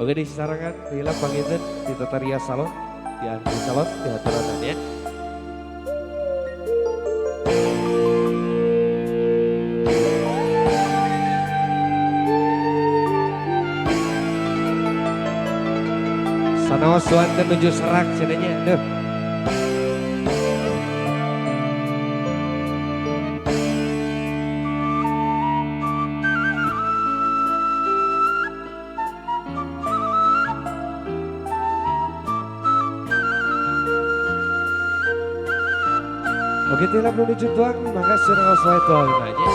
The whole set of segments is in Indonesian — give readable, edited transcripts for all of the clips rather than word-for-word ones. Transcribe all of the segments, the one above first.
Oke disarankan hilang pangitan di Tataria Salon, di Andri Salon, di haturan ya. Sanaos suanten menuju serak cenanya, deh. Oke, tidak menuju tuang, maka sanaos wae tuang aja.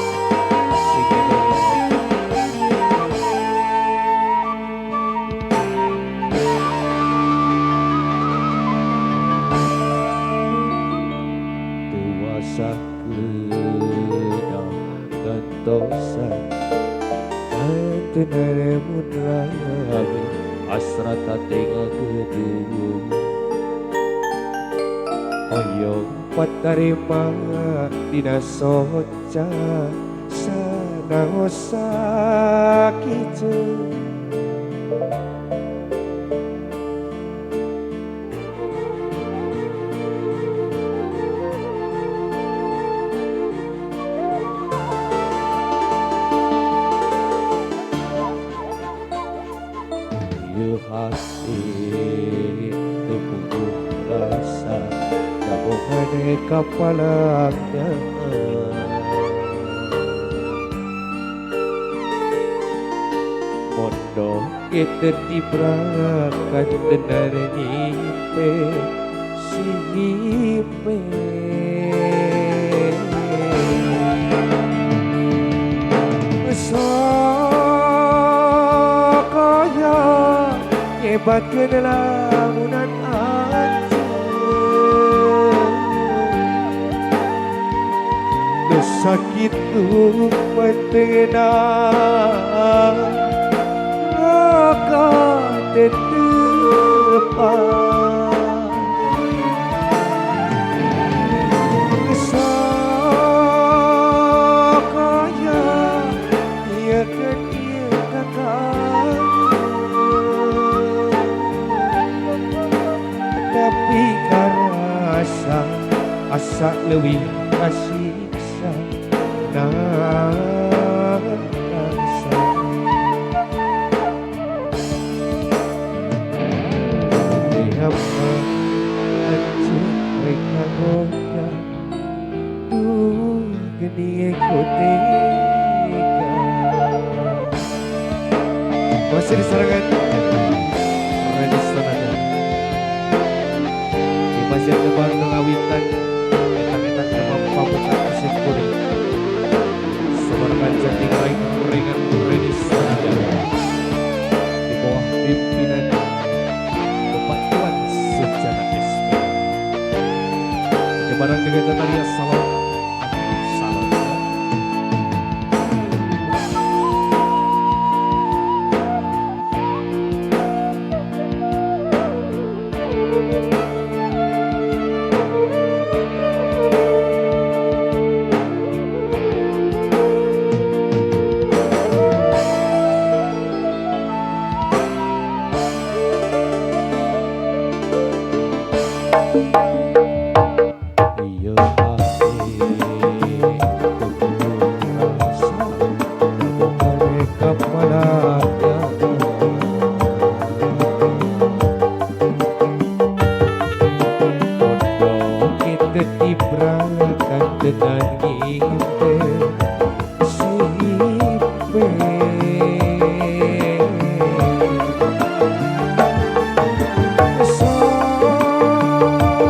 Dewasa kedah gantosan Antenare munrabi asrata tengah gedung Oyong patarima dina soca sanaosa kitu hati tepung rasa Dabuhane kapalaknya Mondo kita diberangkat denar nyipe si nyipe Sakaya nyebatkeun lamunan sakit tuh mentena raka tetepan sakaya ia kedia kakak tapi karasa asa leuwih kasih rasa dihampa hancur mereka goda geni ekoteka masih disarankan Radis Tanada di pasir tebal ngawitan etak-etak tempat pamuka asik kuning Semarkan jati lain ringan Radis Tanada di bawah pimpinan Kepatuan Sejana SP barang dengan Tataria Salon Salon dengan ngimpe sipe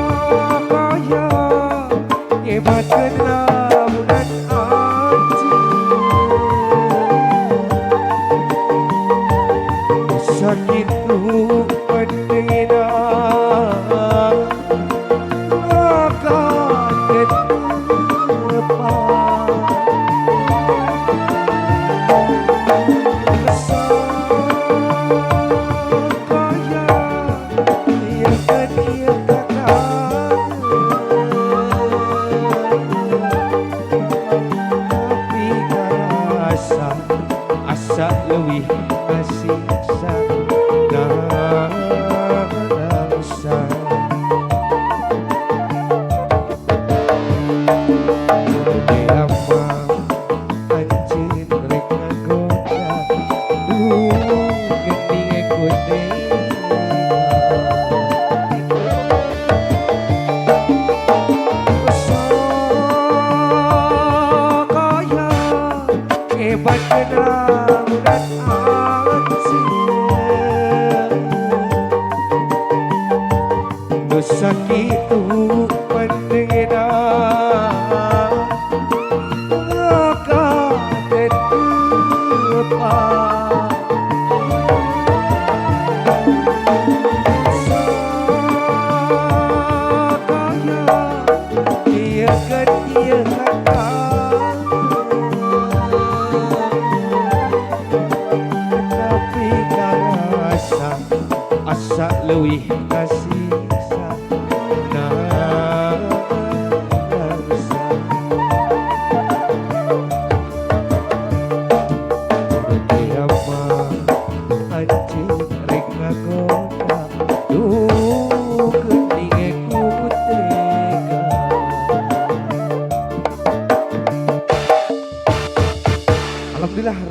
sakaya nyebatkeun lamunan anjing sakit lu pendina asa leuwih kasih asa leuwih kasih Alhamdulillah